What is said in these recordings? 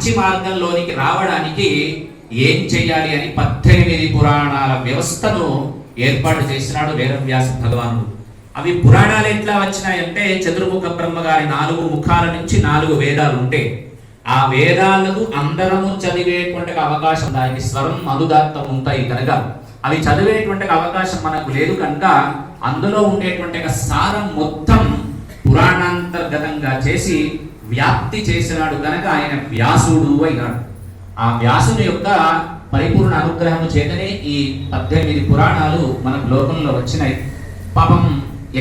మంచి మార్గంలోనికి రావడానికి ఏం చేయాలి అని 18 పురాణాల వ్యవస్థను ఏర్పాటు చేసినాడు వేదవ్యాస భగవానుడు. అవి పురాణాలు ఎట్లా వచ్చినాయంటే, చతుర్ముఖ బ్రహ్మ గారి 4 ముఖాల నుంచి 4 వేదాలు ఉంటే ఆ వేదాలను అందరము చదివేటువంటి అవకాశం, దానికి స్వరం అనుదాత్తం ఉంటాయి కనుక అవి చదివేటువంటి అవకాశం మనకు లేదు కనుక అందులో ఉండేటువంటి సారం మొత్తం పురాణాంతర్గతంగా చేసి వ్యాప్తి చేసినాడు కనుక ఆయన వ్యాసుడు అయినాడు. ఆ వ్యాసుని యొక్క పరిపూర్ణ అనుగ్రహం చేతనే ఈ 18 పురాణాలు మన లోకంలో వచ్చినాయి. పాపం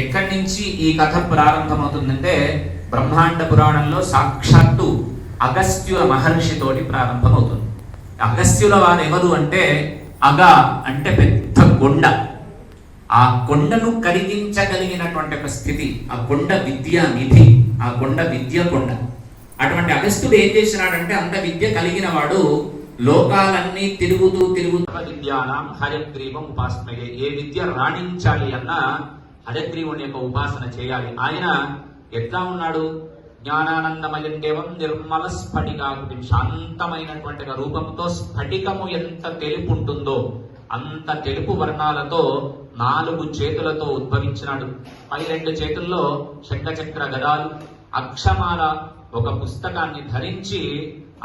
ఎక్కడి నుంచి ఈ కథ ప్రారంభమవుతుందంటే, బ్రహ్మాండ పురాణంలో సాక్షాత్తు అగస్త్యుల మహర్షితోటి ప్రారంభమవుతుంది. అగస్త్యుల వారు ఎవరు అంటే, అగ అంటే పెద్ద కొండ, ఆ కొండను కరిగించగలిగినటువంటి ఒక స్థితి, ఆ కొండ విద్యా నిధి, ఆ కొండ విద్య కొండ. అటువంటి అగస్త్యుడు ఏం చేసినాడంటే, అంత విద్య కలిగిన వాడు లోకాలన్నీ తిరుగుతూ విద్యానాం హయగ్రీవం ఉపాసనయే, ఏ విద్య రాణించాలి అన్న హయగ్రీవుని యొక్క ఉపాసన చేయాలి. ఆయన ఎట్లా ఉన్నాడు? జ్ఞానానందమయం దేవం నిర్మల స్ఫటికాకృతి, శాంతమైనటువంటి రూపంతో స్ఫటికము ఎంత తెలుపు ఉంటుందో అంత తెలుపు వర్ణాలతో 4 చేతులతో ఉద్భవించినాడు. పై 2 చేతుల్లో శంఖచక్ర గదాలు, అక్షమాల ఒక పుస్తకాన్ని ధరించి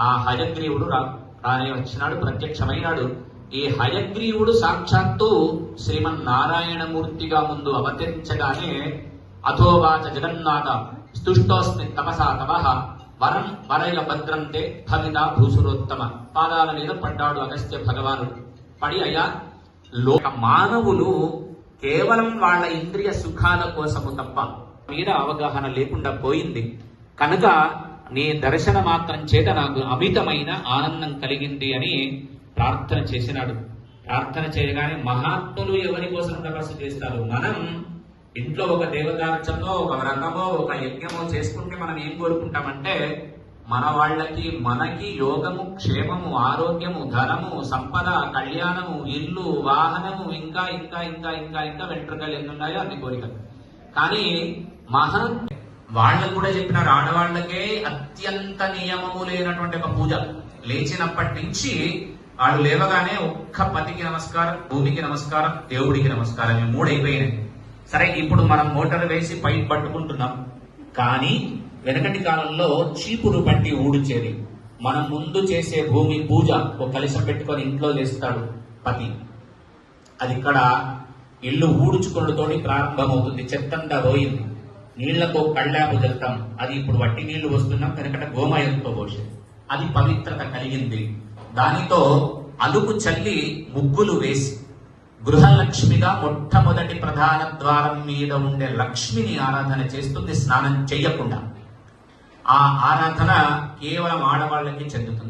ఆ హయగ్రీవుడు రానే వచ్చినాడు, ప్రత్యక్షమైనాడు. ఈ హయగ్రీవుడు సాక్షాత్తు శ్రీమన్నారాయణమూర్తిగా ముందు అవతరించగానే, అథోవాచ జగన్నాథ స్తుష్టోస్మి తపసా తపః వరం వరయ భద్రంతే భవిత భూసురోత్తమ, పాదాల మీద పడ్డాడు అగస్త్య భగవానుడు. పడి, అయ్యా, లోక మానవులు కేవలం వాళ్ళ ఇంద్రియ సుఖాల కోసము తప్ప మీద అవగాహన లేకుండా పోయింది కనుక నీ దర్శన మాత్రం చేత నాకు అమితమైన ఆనందం కలిగింది అని ప్రార్థన చేసినాడు. ప్రార్థన చేయగానే, మహాత్ములు ఎవరి కోసం తపస్సు చేస్తారు? మనం ఇంట్లో ఒక దేవతార్చనో, ఒక వ్రతమో, ఒక యజ్ఞమో చేసుకుంటే మనం ఏం కోరుకుంటామంటే, మన వాళ్ళకి మనకి యోగము, క్షేమము, ఆరోగ్యము, ధనము, సంపద, కళ్యాణము, ఇల్లు, వాహనము, ఇంకా ఇంకా ఇంకా ఇంకా ఇంకా వెంట్రుకలు ఎన్ని ఉన్నాయో అన్ని కోరికలు. కానీ వాళ్ళకు కూడా చెప్పినారు, ఆడవాళ్ళకే అత్యంత నియమము లేనటువంటి ఒక పూజ. లేచినప్పటి నుంచి వాళ్ళు లేవగానే ఒక్క పతికి నమస్కారం, భూమికి నమస్కారం, దేవుడికి నమస్కారం, 3 అయిపోయినాయి. సరే, ఇప్పుడు మనం మోటార్ వేసి పైప్ పట్టుకుంటున్నాం. కానీ వెనకటి కాలంలో చీపురు పట్టి ఊడ్చేది. మనం ముందు చేసే భూమి పూజ ఒక కలశం పెట్టుకొని ఇంట్లో చేస్తాడు పతి. అది ఇక్కడ ఇల్లు ఊడ్చుకున్నతోటి ప్రారంభమవుతుంది. చెత్తంతా పోయింది, నీళ్లతో కళ్ళాపు జల్తాం. అది ఇప్పుడు వట్టి నీళ్లు వస్తున్నాం, వెనకట గోమయంతో పోసేది. అది పవిత్రత కలిగింది. దానితో అలుకు చల్లి ముగ్గులు వేసి గృహలక్ష్మిగా మొట్టమొదటి ప్రధాన ద్వారం మీద ఉండే లక్ష్మిని ఆరాధన చేస్తుంది, స్నానం చెయ్యకుండా. ఆ ఆరాధన కేవలం ఆడవాళ్ళకి చెందుతుంది.